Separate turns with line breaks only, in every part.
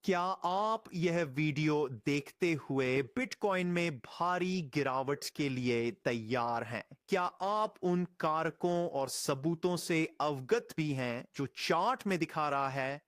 क्या आप यह वीडियो देखते हुए बिटकॉइन में भारी गिरावट के लिए तैयार हैं? क्या आप उन कारकों और सबूतों से अवगत भी हैं जो चार्ट में दिखा रहा है?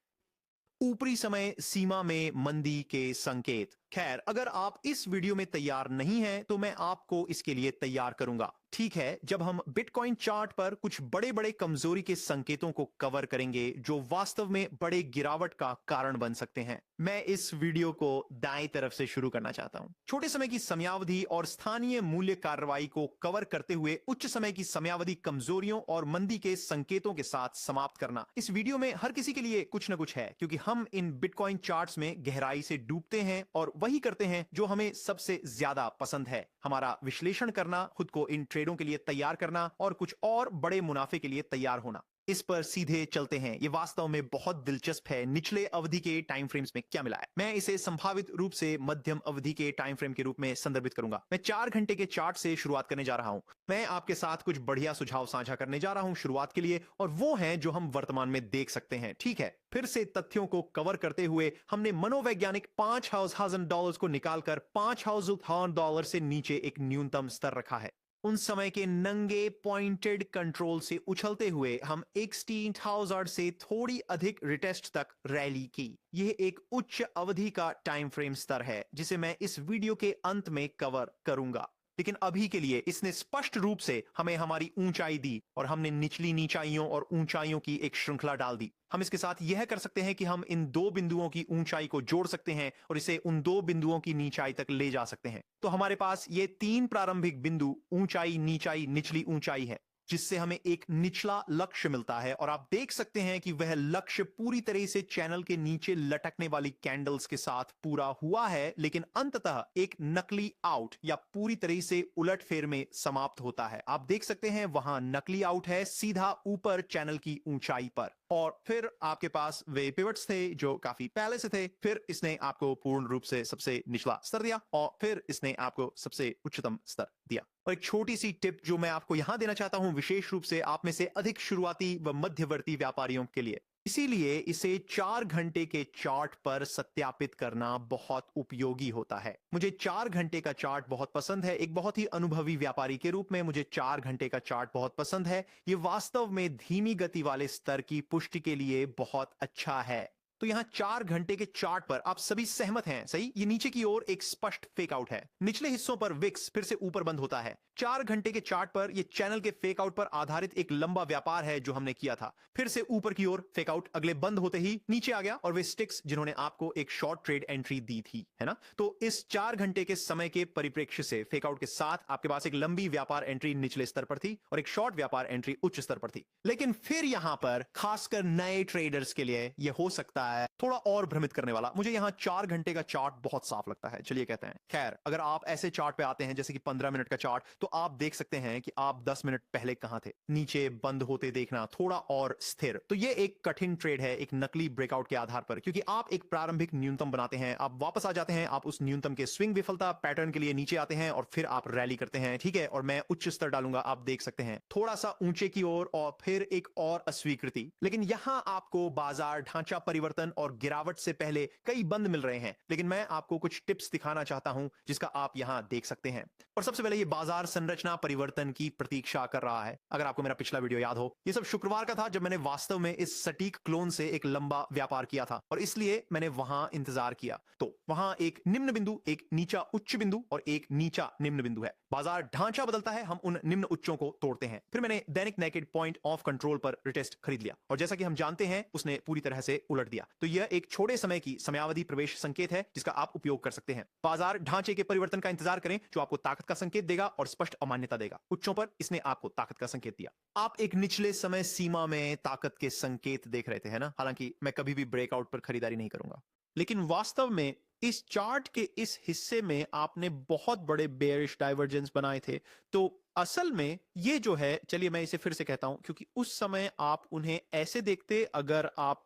ऊपरी समय सीमा में मंदी के संकेत। खैर, अगर आप इस वीडियो में तैयार नहीं हैं तो मैं आपको इसके लिए तैयार करूंगा। ठीक है, जब हम बिटकॉइन चार्ट पर कुछ बड़े बड़े कमजोरी के संकेतों को कवर करेंगे जो वास्तव में बड़े गिरावट का कारण बन सकते हैं। मैं इस वीडियो को दाएं तरफ से शुरू करना चाहता हूं। छोटे समय की समयावधि और स्थानीय मूल्य कार्रवाई को कवर करते हुए उच्च समय की समयावधि कमजोरियों और मंदी के संकेतों के साथ समाप्त करना। इस वीडियो में हर किसी के लिए कुछ न कुछ है, क्योंकि हम इन बिटकॉइन चार्ट्स में गहराई से डूबते हैं और वही करते हैं जो हमें सबसे ज्यादा पसंद है, हमारा विश्लेषण करना, खुद को इन ट्रेडों के लिए तैयार करना और कुछ और बड़े मुनाफे के लिए तैयार होना। इस पर सीधे चलते हैं। ये वास्तव में बहुत दिलचस्प है। निचले अवधि के टाइम फ्रेम्स में क्या मिला है? मैं इसे संभावित रूप से मध्यम अवधि के टाइम फ्रेम के रूप में संदर्भित करूंगा। मैं 4 घंटे के चार्ट से शुरुआत करने जा रहा हूं। मैं आपके साथ कुछ बढ़िया सुझाव साझा करने जा रहा हूं शुरुआत के लिए, और वो हैं जो हम वर्तमान में देख सकते हैं। ठीक है, फिर से तथ्यों को कवर करते हुए हमने मनोवैज्ञानिक $5,000 को निकालकर $5,000 से नीचे एक न्यूनतम स्तर रखा है। उन समय के नंगे पॉइंटेड कंट्रोल से उछलते हुए हम 16,000 से थोड़ी अधिक रिटेस्ट तक रैली की। यह एक उच्च अवधि का टाइम फ्रेम स्तर है जिसे मैं इस वीडियो के अंत में कवर करूंगा, लेकिन अभी के लिए इसने स्पष्ट रूप से हमें हमारी ऊंचाई दी और हमने निचली नीचाइयों और ऊंचाइयों की एक श्रृंखला डाल दी। हम इसके साथ यह कर सकते हैं कि हम इन दो बिंदुओं की ऊंचाई को जोड़ सकते हैं और इसे उन दो बिंदुओं की नीचाई तक ले जा सकते हैं। तो हमारे पास ये 3 प्रारंभिक बिंदु, ऊंचाई, नीचाई, निचली ऊंचाई है, जिससे हमें एक निचला लक्ष्य मिलता है। और आप देख सकते हैं कि वह लक्ष्य पूरी तरह से चैनल के नीचे लटकने वाली कैंडल्स के साथ पूरा हुआ है, लेकिन अंततः एक नकली आउट या पूरी तरह से उलटफेर में समाप्त होता है। आप देख सकते हैं वहां नकली आउट है सीधा ऊपर चैनल की ऊंचाई पर, और फिर आपके पास वे पिवट्स थे जो काफी पहले से थे। फिर इसने आपको पूर्ण रूप से सबसे निचला स्तर दिया और फिर इसने आपको सबसे उच्चतम स्तर दिया। और एक छोटी सी टिप जो मैं आपको यहां देना चाहता हूं, विशेष रूप से आप में से अधिक शुरुआती व मध्यवर्ती व्यापारियों के लिए, इसीलिए इसे 4 घंटे के चार्ट पर सत्यापित करना बहुत उपयोगी होता है। मुझे 4 घंटे का चार्ट बहुत पसंद है। एक बहुत ही अनुभवी व्यापारी के रूप में मुझे 4 घंटे का चार्ट बहुत पसंद है। यह वास्तव में धीमी गति वाले स्तर की पुष्टि के लिए बहुत अच्छा है। तो यहां 4 घंटे के चार्ट पर आप सभी सहमत हैं, सही? ये नीचे की ओर एक स्पष्ट फेक आउट है। निचले हिस्सों पर विक्स फिर से ऊपर बंद होता है। 4 घंटे के चार्ट पर यह चैनल के फेक आउट पर आधारित एक लंबा व्यापार है जो हमने किया था। फिर से ऊपर की ओर फेक आउट, अगले बंद होते ही नीचे आ गया, और वे स्टिक्स जिन्होंने आपको एक शॉर्ट ट्रेड एंट्री दी थी, है ना? तो इस 4 घंटे के समय के परिप्रेक्ष्य से फेक आउट के साथ आपके पास एक लंबी व्यापार एंट्री निचले स्तर पर थी और एक शॉर्ट व्यापार एंट्री उच्च स्तर पर थी। लेकिन फिर यहां पर खासकर नए ट्रेडर्स के लिए यह हो सकता है थोड़ा और भ्रमित करने वाला। मुझे यहां 4 घंटे का चार्ट बहुत साफ लगता है, चलिए कहते हैं। खैर, अगर आप ऐसे चार्ट पे आते हैं जैसे कि 15 मिनट का चार्ट, तो आप देख सकते हैं कि आप 10 मिनट पहले कहां थे। नीचे बंद होते देखना थोड़ा और स्थिर। तो यह एक कठिन ट्रेड है एक नकली ब्रेकआउट के आधार पर, क्योंकि आप एक प्रारंभिक न्यूनतम बनाते हैं, आप वापस आ जाते हैं, आप उस न्यूनतम के स्विंग विफलता पैटर्न के लिए नीचे आते हैं और फिर आप रैली करते हैं। ठीक है, और मैं उच्च स्तर डालूंगा, आप देख सकते हैं थोड़ा सा ऊंचे की ओर और फिर एक और अस्वीकृति। लेकिन यहां आपको बाजार ढांचा परिवर्तन और गिरावट से पहले कई बंद मिल रहे हैं। लेकिन मैं आपको कुछ टिप्स दिखाना चाहता हूं जिसका आप यहां देख सकते हैं। और सबसे पहले, ये बाजार संरचना परिवर्तन की प्रतीक्षा कर रहा है। अगर आपको मेरा पिछला वीडियो याद हो, ये सब शुक्रवार का था जब मैंने वास्तव में इस सटीक क्लोन से एक लंबा व्यापार किया था, और इसलिए मैंने वहां इंतजार किया। तो वहां एक निम्न बिंदु, एक नीचा उच्च बिंदु और एक नीचा निम्न बिंदु है। बाजार ढांचा बदलता है, हम उन निम्न उच्चों को तोड़ते हैं। फिर मैंने दैनिक नेकेड पॉइंट ऑफ कंट्रोल पर रिटेस्ट खरीद लिया, और जैसा कि हम जानते हैं उसने पूरी तरह से उलट दिया। तो यह एक छोटे समय की समयावधि प्रवेश संकेत है जिसका आप उपयोग कर सकते हैं। बाजार ढांचे के परिवर्तन का इंतजार करें जो आपको ताकत का संकेत देगा और स्पष्ट अमान्यता देगा। उच्चों पर इसने आपको ताकत का संकेत दिया। आप एक निचले समय सीमा में ताकत के संकेत देख रहे थे, है ना? हालांकि मैं कभी भी ब्रेकआउट पर खरीदारी नहीं करूंगा, लेकिन वास्तव में इस चार्ट के इस हिस्से में आपने बहुत बड़े बेयरिश डाइवर्जेंस बनाए थे। तो असल में ये जो है, चलिए मैं इसे फिर से कहता हूं, क्योंकि उस समय आप उन्हें ऐसे देखते, अगर आप,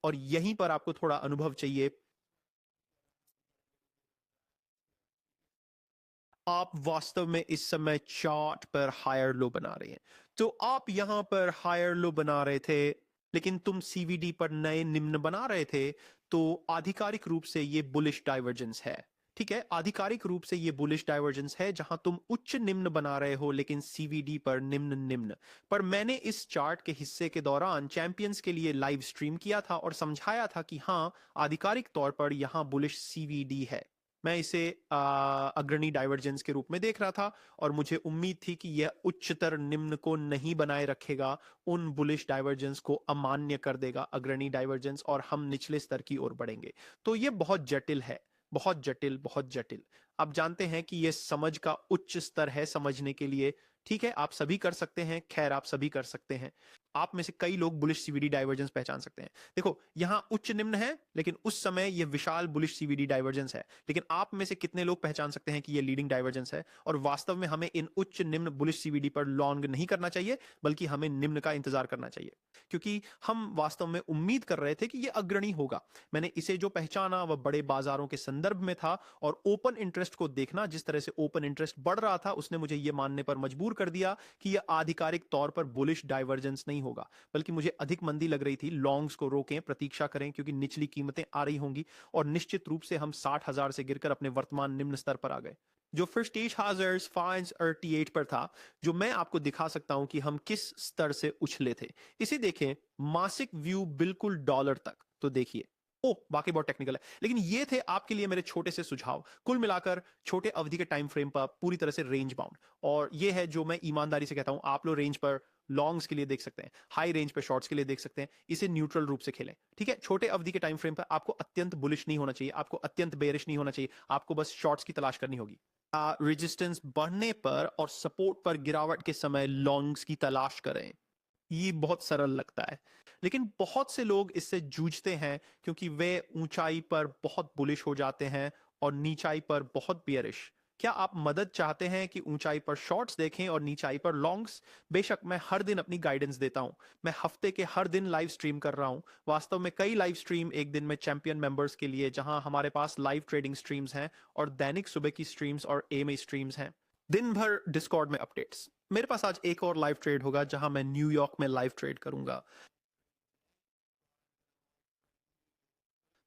और यहीं पर आपको थोड़ा अनुभव चाहिए, आप वास्तव में इस समय चार्ट पर हायर लो बना रहे हैं। तो आप यहां पर हायर लो बना रहे थे, लेकिन तुम सीवीडी पर नए निम्न बना रहे थे। तो आधिकारिक रूप से ये बुलिश डाइवर्जेंस है। ठीक है, आधिकारिक रूप से ये बुलिश डाइवर्जेंस है जहां तुम उच्च निम्न बना रहे हो लेकिन सीवीडी पर निम्न निम्न। पर मैंने इस चार्ट के हिस्से के दौरान चैंपियंस के लिए लाइव स्ट्रीम किया था और समझाया था कि हाँ, आधिकारिक तौर पर यहां बुलिश सीवीडी है। मैं इसे अग्रणी डाइवर्जेंस के रूप में देख रहा था और मुझे उम्मीद थी कि यह उच्चतर निम्न को नहीं बनाए रखेगा, उन बुलिश डाइवर्जेंस को अमान्य कर देगा अग्रणी डाइवर्जेंस, और हम निचले स्तर की ओर बढ़ेंगे। तो यह बहुत जटिल है, बहुत जटिल, बहुत जटिल। आप जानते हैं कि यह समझ का उच्च स्तर है समझने के लिए। ठीक है, आप सभी कर सकते हैं, खैर आप सभी कर सकते हैं। आप में से कई लोग बुलिश सीवीडी डाइवर्जेंस पहचान सकते हैं। देखो, यहां उच्च निम्न है लेकिन उस समय यह विशाल बुलिश सीवीडी डाइवर्जेंस है। लेकिन आप में से कितने लोग पहचान सकते हैं कि यह लीडिंग डाइवर्जेंस है और वास्तव में हमें इन उच्च निम्न बुलिश सीवीडी पर लॉन्ग नहीं करना चाहिए, बल्कि हमें निम्न का इंतजार करना चाहिए, क्योंकि हम वास्तव में उम्मीद कर रहे थे कि यह अग्रणी होगा। मैंने इसे जो पहचाना वह बड़े बाजारों के संदर्भ में था, और ओपन इंटरेस्ट को देखना, जिस तरह से ओपन इंटरेस्ट बढ़ रहा था, उसने मुझे यह मानने पर मजबूर कर दिया कि यह आधिकारिक तौर पर बुलिश डाइवर्जेंस नहीं होगा, बल्कि मुझे अधिक मंदी लग रही थी। लॉन्ग्स को रोकें, प्रतीक्षा करें, क्योंकि निचली कीमतें आ रही होंगी और निश्चित रूप से हम 60,000 से गिरकर अपने वर्तमान निम्न स्तर पर आ गए, जो फिर स्टेज हाजर्स 538 पर था, जो मैं आपको दिखा सकता हूं कि हम किस स्तर से उछले थे। इसे देखें, मासिक व्यू बिल्कुल डॉलर तक। तो देखिए, ओ बाकी बहुत टेक्निकल है, लेकिन ये थे आपके लिए मेरे छोटे से सुझाव। कुल मिलाकर छोटे अवधि के टाइम फ्रेम पर पूरी तरह से रेंज बाउंड, और ये है जो मैं ईमानदारी से कहता हूं, आप लोग रेंज पर लॉन्ग्स के लिए देख सकते हैं, हाई रेंज पे शॉर्ट्स के लिए देख सकते हैं। इसे न्यूट्रल रूप से खेलें। ठीक है, छोटे अवधि के टाइम फ्रेम पर आपको अत्यंत बुलिश नहीं होना चाहिए, आपको अत्यंत बेरिश नहीं होना चाहिए, आपको बस शॉर्ट्स की तलाश करनी होगी। रेजिस्टेंस बढ़ने पर और सपोर्ट पर गिरावट के समय लॉन्ग्स की तलाश करें। ये बहुत सरल लगता है, लेकिन बहुत से लोग इससे जूझते हैं क्योंकि वे ऊंचाई पर बहुत बुलिश हो जाते हैं और नीचाई पर बहुत बियरिश। क्या आप मदद चाहते हैं कि ऊंचाई पर शॉर्ट्स देखें और नीचाई पर लॉन्ग्स? बेशक, मैं हर दिन अपनी गाइडेंस देता हूं। मैं हफ्ते के हर दिन लाइव स्ट्रीम कर रहा हूं। वास्तव में कई लाइव स्ट्रीम एक दिन में चैंपियन मेंबर्स के लिए, जहां हमारे पास लाइव ट्रेडिंग स्ट्रीम्स हैं और दैनिक सुबह की स्ट्रीम्स और एएमए स्ट्रीम्स हैं। दिन भर डिस्कॉर्ड में अपडेट्स। मेरे पास आज एक और लाइव ट्रेड होगा जहां मैं न्यूयॉर्क में लाइव ट्रेड करूंगा।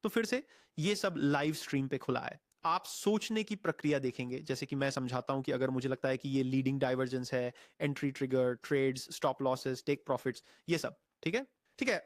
तो फिर से ये सब लाइव स्ट्रीम पे खुला है। आप सोचने की प्रक्रिया देखेंगे, जैसे कि मैं समझाता हूं कि अगर मुझे लगता है कि ये लीडिंग डाइवर्जेंस है, entry trigger, trades, stop losses, take profits, ये सब। ठीक है, ठीक है।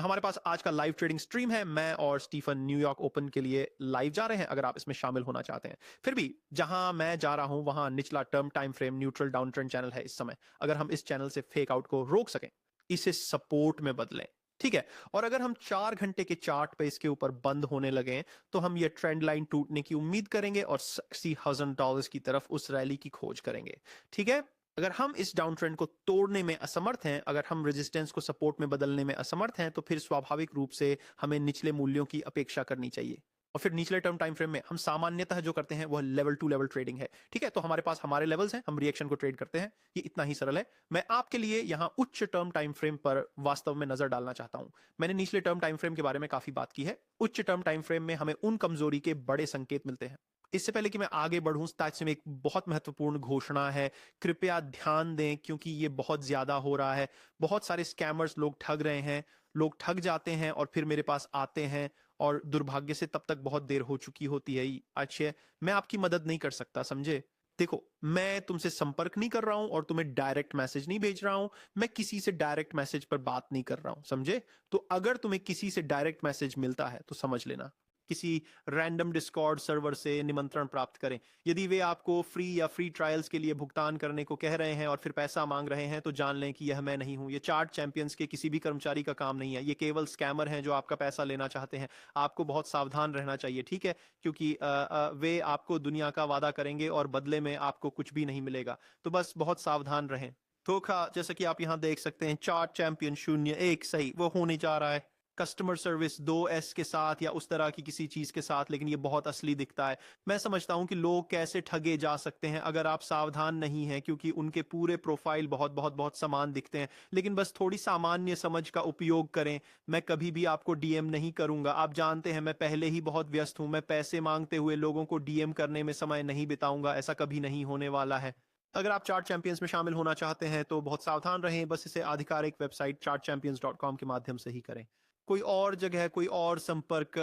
हमारे पास आज का लाइव ट्रेडिंग स्ट्रीम है। मैं और स्टीफन न्यूयॉर्क ओपन के लिए लाइव जा रहे हैं, अगर आप इसमें शामिल होना चाहते हैं। फिर भी जहां मैं जा रहा हूं वहां निचला term time frame neutral down trend channel है इस समय। अगर हम इस चैनल से फेक आउट को रोक सकें, इसे सपोर्ट में बदलें। ठीक है, और अगर हम 4 घंटे के चार्ट पे इसके ऊपर बंद होने लगे तो हम ये ट्रेंड लाइन टूटने की उम्मीद करेंगे और $60,000 की तरफ उस रैली की खोज करेंगे। ठीक है, अगर हम इस डाउन ट्रेंड को तोड़ने में असमर्थ हैं, अगर हम रेजिस्टेंस को सपोर्ट में बदलने में असमर्थ हैं, तो फिर स्वाभाविक रूप से हमें निचले मूल्यों की अपेक्षा करनी चाहिए। और फिर निचले टर्म टाइम फ्रेम में हम सामान्यतः जो करते हैं वह लेवल टू लेवल ट्रेडिंग है। ठीक है, तो हमारे पास हमारे लेवल्स हैं, हम रिएक्शन को ट्रेड करते हैं। ये इतना ही सरल है। मैं आपके लिए यहां उच्च टर्म टाइम फ्रेम पर वास्तव में नजर डालना चाहता हूं। मैंने निचले टर्म टाइम फ्रेम के बारे में काफी बात की है। उच्च टर्म टाइम फ्रेम में हमें उन कमजोरी के बड़े संकेत मिलते हैं। इससे पहले कि मैं आगे बढ़ूं, स्टैट्स में एक बहुत महत्वपूर्ण घोषणा है। कृपया ध्यान दें, क्योंकि ये बहुत ज्यादा हो रहा है। बहुत सारे स्कैमर्स लोग ठग रहे हैं। लोग ठग जाते हैं और फिर मेरे पास आते हैं, और दुर्भाग्य से तब तक बहुत देर हो चुकी होती है। अच्छे, मैं आपकी मदद नहीं कर सकता, समझे? देखो, मैं तुमसे संपर्क नहीं कर रहा हूं और तुम्हें डायरेक्ट मैसेज नहीं भेज रहा हूं। मैं किसी से डायरेक्ट मैसेज पर बात नहीं कर रहा हूं, समझे? तो अगर तुम्हें किसी से डायरेक्ट मैसेज मिलता है तो समझ लेना, किसी रैंडम डिस्कॉर्ड सर्वर से निमंत्रण प्राप्त करें। यदि वे आपको फ्री या फ्री ट्रायल्स के लिए भुगतान करने को कह रहे हैं और फिर पैसा मांग रहे हैं, तो जान लें कि यह मैं नहीं हूं। ये चार्ट चैंपियंस के किसी भी कर्मचारी का काम नहीं है। ये केवल स्कैमर हैं जो आपका पैसा लेना चाहते हैं। आपको बहुत सावधान रहना चाहिए, ठीक है? क्योंकि वे आपको दुनिया का वादा करेंगे और बदले में आपको कुछ भी नहीं मिलेगा। तो बस बहुत सावधान रहें। धोखा, जैसा कि आप यहां देख सकते हैं, चार्ट चैंपियन 01 सही वो होने जा रहा है। कस्टमर सर्विस 2S के साथ या उस तरह की किसी चीज के साथ, लेकिन ये बहुत असली दिखता है। मैं समझता हूं कि लोग कैसे ठगे जा सकते हैं अगर आप सावधान नहीं हैं, क्योंकि उनके पूरे प्रोफाइल बहुत बहुत बहुत समान दिखते हैं। लेकिन बस थोड़ी सामान्य समझ का उपयोग करें। मैं कभी भी आपको डीएम नहीं करूंगा। आप जानते हैं मैं पहले ही बहुत व्यस्त हूं। मैं पैसे मांगते हुए लोगों को डीएम करने में समय नहीं बिताऊंगा। ऐसा कभी नहीं होने वाला है। अगर आप चार्ट चैंपियंस में शामिल होना चाहते हैं तो बहुत सावधान रहें। बस इसे आधिकारिक वेबसाइट chartchampions.com के माध्यम से ही करें। कोई और जगह, कोई और संपर्क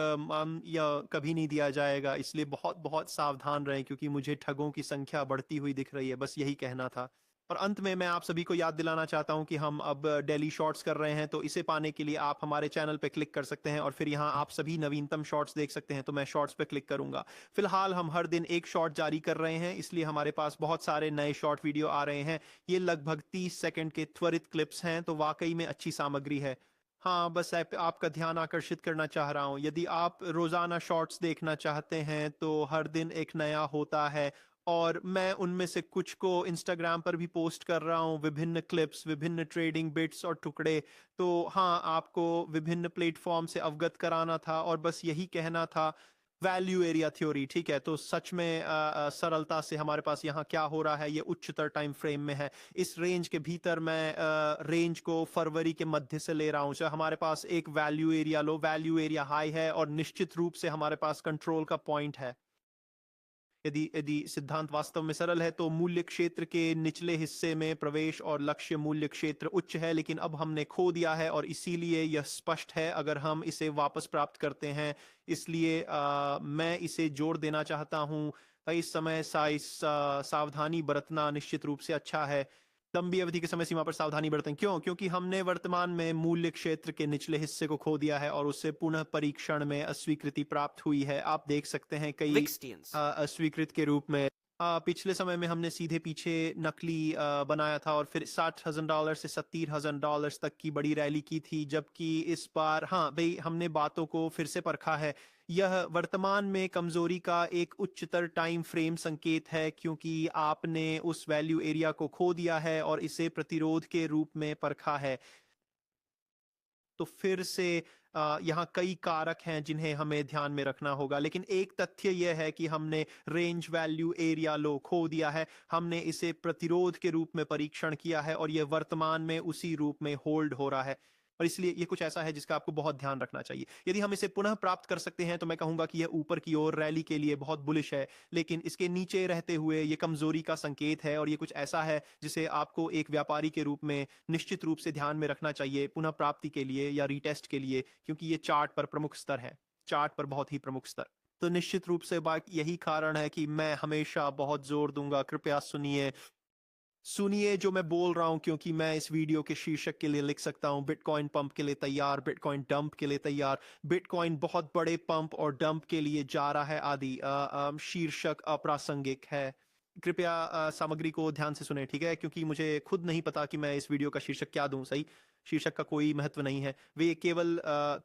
या कभी नहीं दिया जाएगा, इसलिए बहुत बहुत सावधान रहें क्योंकि मुझे ठगों की संख्या बढ़ती हुई दिख रही है। बस यही कहना था। और अंत में मैं आप सभी को याद दिलाना चाहता हूं कि हम अब डेली शॉर्ट्स कर रहे हैं, तो इसे पाने के लिए आप हमारे चैनल पे क्लिक कर सकते हैं और फिर यहाँ आप सभी नवीनतम शॉर्ट्स देख सकते हैं। तो मैं शॉर्ट्स पे क्लिक करूंगा। फिलहाल हम हर दिन एक शॉर्ट जारी कर रहे हैं, इसलिए हमारे पास बहुत सारे नए शॉर्ट वीडियो आ रहे हैं। ये लगभग 30 सेकंड के त्वरित क्लिप्स हैं, तो वाकई में अच्छी सामग्री है। हाँ, बस आपका ध्यान आकर्षित करना चाह रहा हूँ। यदि आप रोज़ाना शॉर्ट्स देखना चाहते हैं, तो हर दिन एक नया होता है और मैं उनमें से कुछ को इंस्टाग्राम पर भी पोस्ट कर रहा हूँ, विभिन्न क्लिप्स, विभिन्न ट्रेडिंग बिट्स और टुकड़े। तो हाँ, आपको विभिन्न प्लेटफ़ॉर्म से अवगत कराना था और बस यही कहना था। वैल्यू एरिया थ्योरी, ठीक है? तो सच में सरलता से हमारे पास यहाँ क्या हो रहा है, ये उच्चतर टाइम फ्रेम में है। इस रेंज के भीतर मैं रेंज को फरवरी के मध्य से ले रहा हूँ। चाहे हमारे पास एक value area low, value area high है और निश्चित रूप से हमारे पास कंट्रोल का पॉइंट है। यदि यदि सिद्धांत वास्तव में सरल है, तो मूल्य क्षेत्र के निचले हिस्से में प्रवेश और लक्ष्य मूल्य क्षेत्र उच्च है, लेकिन अब हमने खो दिया है और इसीलिए यह स्पष्ट है अगर हम इसे वापस प्राप्त करते हैं। इसलिए मैं इसे जोड़ देना चाहता हूं। इस समय सावधानी बरतना निश्चित रूप से अच्छा है। लंबी अवधि की समय सीमा पर सावधानी बरतें। क्यों? क्योंकि हमने वर्तमान में मूल्य क्षेत्र के निचले हिस्से को खो दिया है और उससे पुनः परीक्षण में अस्वीकृति प्राप्त हुई है। आप देख सकते हैं कई
Vixtians.
अस्वीकृत के रूप में पिछले समय में हमने सीधे पीछे नकली बनाया था और फिर $60,000 से $70,000 तक की बड़ी रैली की थी, जबकि इस बार हाँ भाई, हमने बातों को फिर से परखा है। यह वर्तमान में कमजोरी का एक उच्चतर टाइम फ्रेम संकेत है, क्योंकि आपने उस वैल्यू एरिया को खो दिया है और इसे प्रतिरोध के रूप में परखा है। तो फिर से यहाँ कई कारक हैं जिन्हें हमें ध्यान में रखना होगा, लेकिन एक तथ्य यह है कि हमने रेंज वैल्यू एरिया लो खो दिया है। हमने इसे प्रतिरोध के रूप में परीक्षण किया है और यह वर्तमान में उसी रूप में होल्ड हो रहा है। और इसलिए ये कुछ ऐसा है जिसका आपको बहुत ध्यान रखना चाहिए। यदि हम इसे पुनः प्राप्त कर सकते हैं, तो मैं कहूंगा कि यह ऊपर की ओर रैली के लिए बहुत बुलिश है, लेकिन इसके नीचे रहते हुए ये कमजोरी का संकेत है और ये कुछ ऐसा है जिसे आपको एक व्यापारी के रूप में निश्चित रूप से ध्यान में रखना चाहिए पुनः प्राप्ति के लिए या रीटेस्ट के लिए, क्योंकि ये चार्ट पर प्रमुख स्तर है। चार्ट पर बहुत ही प्रमुख स्तर। तो निश्चित रूप से बात यही कारण है कि मैं हमेशा बहुत जोर दूंगा, कृपया सुनिए, सुनिए जो मैं बोल रहा हूं, क्योंकि मैं इस वीडियो के शीर्षक के लिए लिख सकता हूं बिटकॉइन पंप के लिए तैयार, बिटकॉइन डंप के लिए तैयार, बिटकॉइन बहुत बड़े पंप और डंप के लिए जा रहा है आदि। शीर्षक अप्रासंगिक है। कृपया सामग्री को ध्यान से सुने, ठीक है? क्योंकि मुझे खुद नहीं पता कि मैं इस वीडियो का शीर्षक क्या दूं। सही, शीर्षक का कोई महत्व नहीं है। वे केवल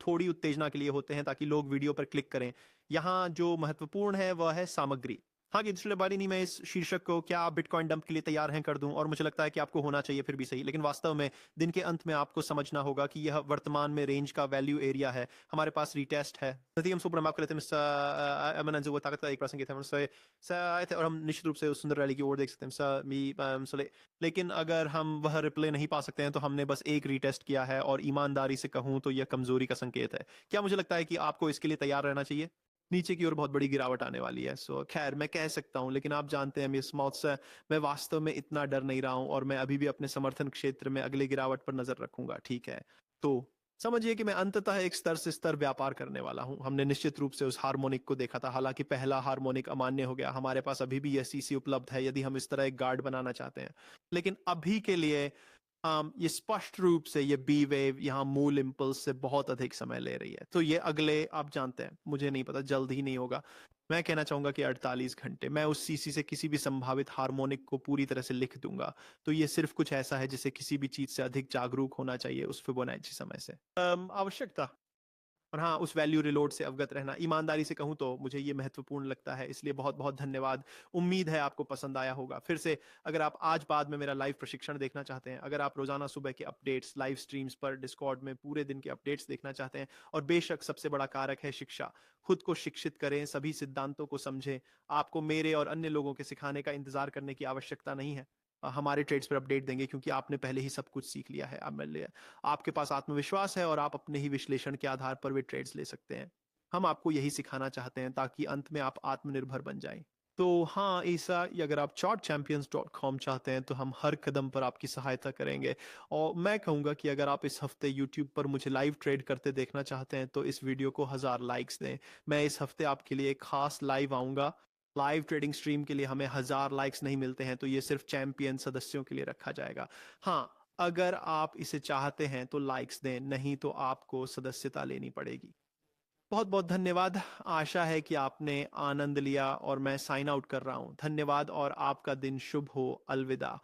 थोड़ी उत्तेजना के लिए होते हैं ताकि लोग वीडियो पर क्लिक करें। यहाँ जो महत्वपूर्ण है वह है सामग्री। हाँ, कि पिछले बारी नहीं, मैं इस शीर्षक को क्या आप बिटकॉइन डंप के लिए तैयार हैं कर दूं, और मुझे लगता है कि आपको होना चाहिए फिर भी सही, लेकिन वास्तव में दिन के अंत में आपको समझना होगा कि यह वर्तमान में रेंज का वैल्यू एरिया है। हमारे पास रीटेस्ट है। हम सुपर मैप कर लेते हैं जो ताकत का एक प्रासंगिक है और हम निश्चित रूप से उस सुंदर रैली की ओर देख सकते हैं लेकिन अगर हम वह रिप्ले नहीं पा सकते हैं, तो हमने बस एक रीटेस्ट किया है और ईमानदारी से कहूं तो यह कमजोरी का संकेत है। क्या मुझे लगता है कि आपको इसके लिए तैयार रहना चाहिए? नीचे की ओर बहुत बड़ी गिरावट आने वाली है। सो खैर, मैं कह सकता हूँ, लेकिन आप जानते हैं मिस माउथ से मैं वास्तव में इतना डर नहीं रहा हूँ और मैं अभी भी अपने समर्थन क्षेत्र में अगले गिरावट पर नजर रखूंगा, ठीक है? तो समझिए कि मैं अंततः एक स्तर से स्तर व्यापार करने वाला हूं। हमने निश्चित रूप से उस हार्मोनिक को देखा था, हालांकि पहला हार्मोनिक अमान्य हो गया। हमारे पास अभी भी यह सीसी उपलब्ध है यदि हम इस तरह एक गार्ड बनाना चाहते हैं, लेकिन अभी के लिए ये स्पष्ट रूप से ये बी वेव यहाँ मूल इम्पल्स से बहुत अधिक समय ले रही है। तो ये अगले, आप जानते हैं, मुझे नहीं पता, जल्द ही नहीं होगा। मैं कहना चाहूंगा कि 48 घंटे मैं उस सीसी से किसी भी संभावित हार्मोनिक को पूरी तरह से लिख दूंगा। तो ये सिर्फ कुछ ऐसा है जिसे किसी भी चीज से अधिक जागरूक होना चाहिए उस फिबोनाची समय से। आवश्यकता और हाँ, उस वैल्यू रिलोड से अवगत रहना, ईमानदारी से कहूं तो मुझे ये महत्वपूर्ण लगता है, इसलिए बहुत बहुत धन्यवाद। उम्मीद है आपको पसंद आया होगा। फिर से, अगर आप आज बाद में मेरा लाइव प्रशिक्षण देखना चाहते हैं, अगर आप रोजाना सुबह के अपडेट्स, लाइव स्ट्रीम्स पर डिस्कॉर्ड में पूरे दिन के अपडेट्स देखना चाहते हैं, और बेशक सबसे बड़ा कारक है शिक्षा, खुद को शिक्षित करें, सभी सिद्धांतों को समझें। आपको मेरे और अन्य लोगों के सिखाने का इंतजार करने की आवश्यकता नहीं है। हमारे ट्रेड्स पर अपडेट देंगे क्योंकि आपने पहले ही सब कुछ सीख लिया है। अब मैं आपके पास आत्मविश्वास है और आप अपने ही विश्लेषण के आधार पर वे ट्रेड्स ले सकते हैं। हम आपको यही सिखाना चाहते हैं ताकि अंत में आप आत्मनिर्भर बन जाएं। तो हाँ, ऐसा अगर आप chartchampions.com चाहते हैं तो हम हर कदम पर आपकी सहायता करेंगे। और मैं कहूँगा कि अगर आप इस हफ्ते यूट्यूब पर मुझे लाइव ट्रेड करते देखना चाहते हैं तो इस वीडियो को 1000 लाइक्स दें। मैं इस हफ्ते आपके लिए एक खास लाइव आऊँगा। लाइव ट्रेडिंग स्ट्रीम के लिए हमें 1000 लाइक्स नहीं मिलते हैं, तो ये सिर्फ चैंपियन सदस्यों के लिए रखा जाएगा। हाँ, अगर आप इसे चाहते हैं तो लाइक्स दें, नहीं तो आपको सदस्यता लेनी पड़ेगी। बहुत बहुत धन्यवाद। आशा है कि आपने आनंद लिया और मैं साइन आउट कर रहा हूं। धन्यवाद और आपका दिन शुभ हो। अलविदा।